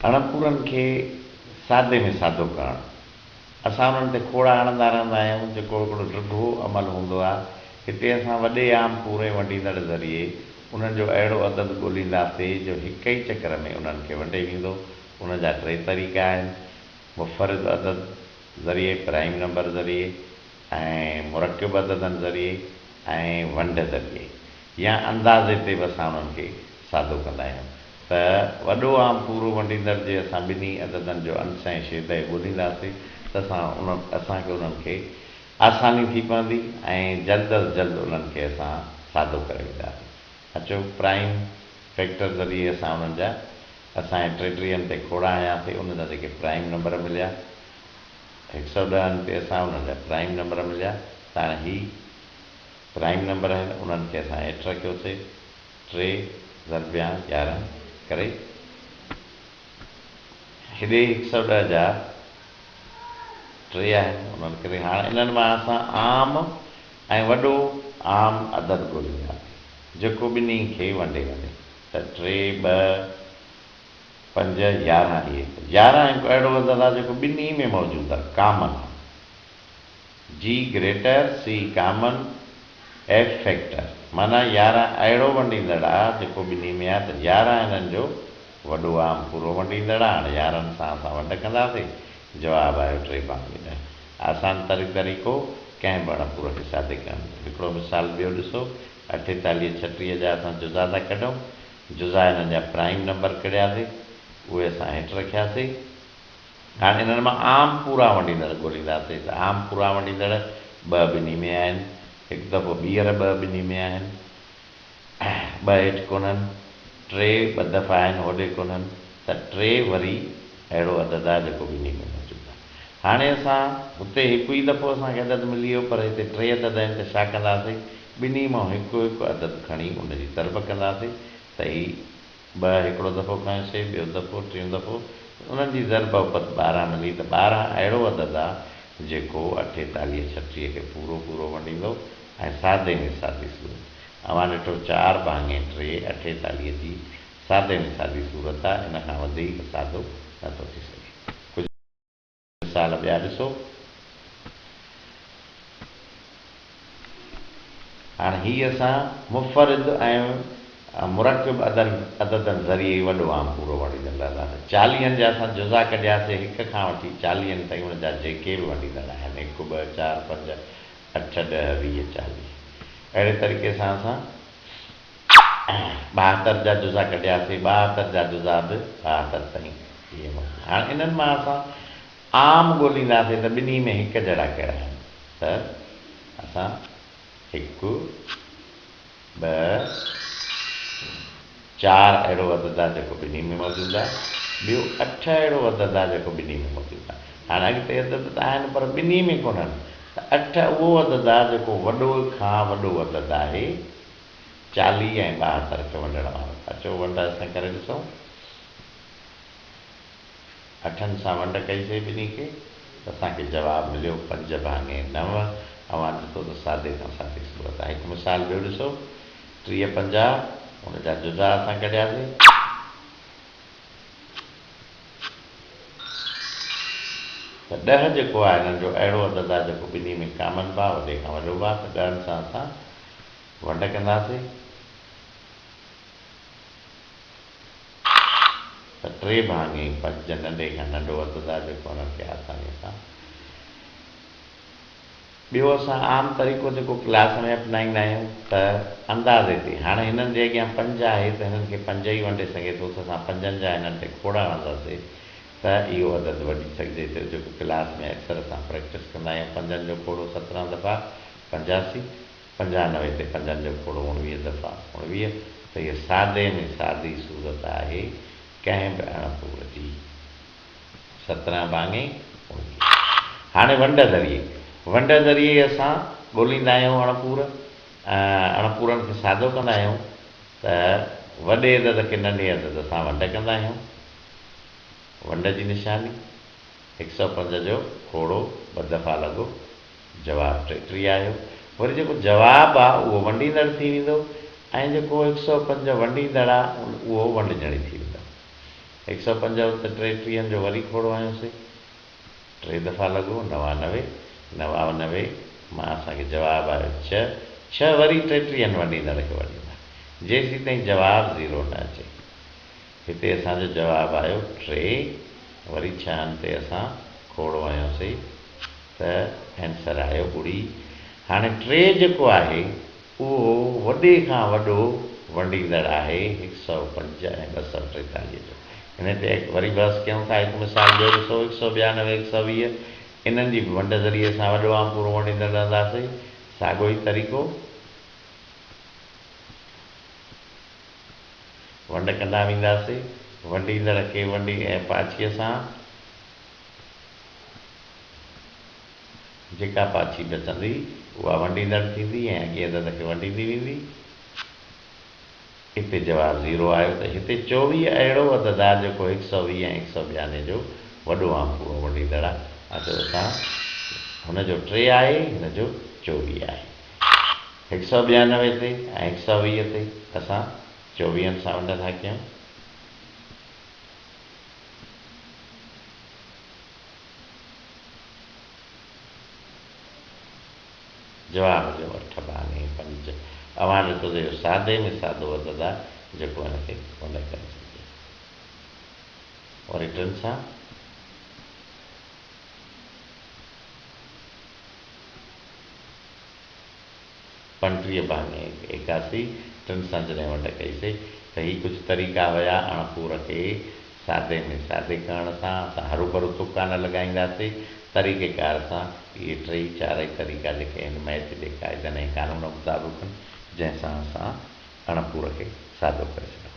अणपूरनि खे सादे में सादो करणु। असां उन्हनि ते खोड़ा हणंदा रहंदा आहियूं, जेको हिकिड़ो ड्रिघो अमल हूंदो आहे। हिते असां वॾे आम पूरे वंडींदड़ ज़रिए उन्हनि जो अहिड़ो अदद ॻोल्हींदासीं जो हिक ई चकर में उन्हनि खे वंडे वेंदो। उन जा 3 तरीक़ा आहिनि: मुफ़रद अदद ज़रिए, प्राइम नंबर ज़रिए, ऐं मुरकिब अददनि ज़रिए, ऐं वंड ज़रिए, या अंदाज़े ते बि असां उन्हनि खे सादो कंदा आहियूं। त वॾो आम पूरो वंडींदड़ जे असां ॿिन्ही अददनि जो अंश ऐं शेदय ॻोल्हींदासीं त असांखे उन्हनि खे आसानी थी पवंदी ऐं जल्द अज़ जल्द उन्हनि खे असां सादो करे वेंदासीं। अचो प्राइम फैक्टर ज़रिए असां उन्हनि जा असांजे 33 ते खोड़ा आयासीं, उन जा जेके प्राइम नंबर मिलिया, 110 ते असां उन्हनि जा प्राइम नंबर मिलिया। त हाणे ही प्राइम नंबर आहिनि, उन्हनि खे असां हेठि रखियोसीं 3 ज़रबिया 11 करे। हेॾे 110 जा 3 आहिनि, उन्हनि करे हाणे इन्हनि मां असां आम ऐं वॾो आम अदद ॻोल्हींदासीं जेको ॿिन्ही खे वंडे वञे। त 3, 2, 5, 11 इहे 11 हिकु अहिड़ो अदद आहे जेको ॿिन्ही में मौजूदु आहे, कामन आहे। जी ग्रेटर, सी कामन, एफ फैक्टर, माना 11 अहिड़ो वंडींदड़ आहे जेको ॿिन्ही में आहे। त 11 हिननि जो वॾो आम पूरो वंडींदड़ आहे। हाणे 11 सां असां वंड कंदासीं, जवाबु आयो 3×10। आसान तरीक़ो कंहिं बि अणपूर खे सादे करण जो। हिकिड़ो मिसाल ॿियो ॾिसो, 48, 36 जा असां जुज़ा था कढूं। जुज़ा हिननि जा प्राइम नंबर कढियासीं, उहे असां हेठि रखियासीं। हाणे हिननि मां आम पूरा वंडींदड़ ॻोल्हींदासीं। त आम पूरा वंडींदड़ 2 ॿिन्ही में आहिनि, हिकु दफ़ो ॿीहर 2 ॿिन्ही में आहिनि, 2 हेठि कोन्हनि, 3 2 दफ़ा आहिनि, होॾे कोन्हनि। त 3 वरी अहिड़ो अदद आहे जेको ॿिन्ही में मौजूदु आहे। हाणे असां हुते हिकु ई दफ़ो असांखे अदद मिली वियो, पर हिते 3 अदद आहिनि, त छा कंदासीं, ॿिन्ही मां हिकु हिकु अदद खणी उनजी ज़रब कंदासीं। त ही 2 हिकिड़ो दफ़ो खयोंसीं, ॿियो दफ़ो, टियों दफ़ो, उन्हनि जी ज़रब 12 मिली। त 12 अहिड़ो अदद आहे जेको 48, 36 खे पूरो पूरो वंडींदो ऐं सादे में सादी सूरत। अवां ॾिठो 4/3 48 जी सादे में सादी सूरत आहे, इन खां वधीक सादो नथो थी सघे। कुझु मिसाल ॿिया ॾिसो। हाणे हीअ असां मुफ़रद ऐं मुरकिब अददनि ज़रिए वॾो आम पूरो वंडींदड़ लाथासीं। 40 जा असां जुज़ा कढियासीं, 1 खां वठी 40 ताईं उन जा जेके बि वंडींदड़ आहिनि, 1, 2, 4, 5, 8, 10, 20, 40, अहिड़े तरीक़े सां असां 72 जा जुज़ा कढियासीं, 72 जा जुज़ा बि 72 ताईं इहे मौजूदु। हाणे इन्हनि मां असां आम ॻोल्हींदासीं त ॿिन्ही में हिकु जहिड़ा कहिड़ा आहिनि। त असां 1, 2, 4 अहिड़ो अदद आहे जेको ॿिन्ही में मौजूदु आहे, ॿियो 8 अहिड़ो अदद आहे जेको ॿिन्ही में मौजूदु आहे। हाणे अॻिते अदद त आहिनि पर ॿिन्ही में कोन्हनि। त 8 उहो अदद आहे जेको वॾो खां वॾो अदद आहे 40 ऐं 72 खे वंडण वारो। अचो वंड असां करे ॾिसूं। 8 सां वंड कईसीं ॿिन्ही खे, त असांखे जवाबु मिलियो 5/9। अवां ॾिठो त सादे खां सादी सूरत आहे। हिकु मिसाल ॿियो ॾिसो, 30, 50, उन जा जुज़ा असां कढियासीं। त 10 जेको आहे हिननि जो अहिड़ो अदद आहे जेको ॿिन्ही में कामन बि आहे, वॾे खां वॾो बि आहे। त 10 सां असां वंड कंदासीं। त 3/5 नंढे खां नंढो अदद आहे जेको हुननि खे आसानीअ सां। ॿियो असां आम तरीक़ो जेको क्लास में अपनाईंदा आहियूं त अंदाज़े ते। हाणे हिननि जे अॻियां 5 आहे त हिननि खे 5 ई वंडे सघे थो, त असां 5 जा हिननि ते खोड़ा हणंदासीं त इहो अदद वठी सघिजे थो, जेको क्लास में अक्सर असां प्रैक्टिस कंदा आहियूं। 5 जो खोड़ो 17 दफ़ा 85, 95 ते 5 जो खोड़ो 19 दफ़ा 19। त इहा सादे में सादी सूरत आहे कंहिं बि अणपूर जी, 17/19। हाणे वंड ज़रिए असां ॻोल्हींदा आहियूं अणपूरनि खे सादो कंदा आहियूं। त वॾे अदद खे नंढे अदद सां वंड कंदा आहियूं। वंड जी निशानी 105 जो खोड़ो 2 दफ़ा लॻो, जवाबु 33 आयो। वरी जेको जवाबु आहे उहो वंडींदड़ थी वेंदो, ऐं जेको 105 वंडींदड़ आहे उहो वंडजणी थी वेंदो। 155 त 33 जो वरी खोड़ आयोसीं, 3 दफ़ा लॻो 99, 99 मां असांखे जवाबु आयो 6, 6 वरी 33 वंडींदड़ खे वंडींदा जेसीं ताईं जवाबु 0 न अचे। हिते असांजो जवाबु आयो 3, वरी 6 ते असां खोड़ आयोसीं त आंसर आयो ॿुड़ी। हाणे 3 जेको आहे उहो वॾे खां वॾो वंडींदड़ आहे 105 ऐं 243 जो। हिन ते वरी बहस कयूं था। हिकु मिसाल ॿियो ॾिसो, 192, 120 इन्हनि जी बि वंड ज़रिए असां वॾो आम पूरो वंडींदड़ रहंदासीं। साॻियो ई तरीक़ो वंड कंदा वेंदासीं, वंडींदड़ खे वंडी ऐं पाछीअ सां जेका पाछी बचंदी उहा वंडींदड़ थींदी ऐं अॻे अदद खे वंडींदी वेंदी। हिते जवाबु 0 आयो त हिते 24 अहिड़ो अदद आहे जेको 120 ऐं 192 जो वॾो आम पूरो वंडींदड़ आहे। अचो असां हुनजो 3 आहे, हिनजो 24 आहे। 192 ते ऐं 120 ते असां 24 सां वंड था कयूं। जवाब जो 8 बाने 5। अवां ॾिठो त इहो सादे में सादो अदद आहे जेको हिनखे वंड करे सघे। वरी 3 सां 35 बाने 81, 3 सां जॾहिं वंड कईसीं त हीअ कुझु तरीक़ा हुया अणपूर खे सादे में सादे करण सां। असां हरू भरू तुका न लॻाईंदासीं, तरीक़ेकार सां इहे 3 4 तरीक़ा जेके आहिनि मैथ जे क़ाइदनि ऐं कानून मुताबिक़ जंहिंसां असां अणपूर खे सादो करे सघूं।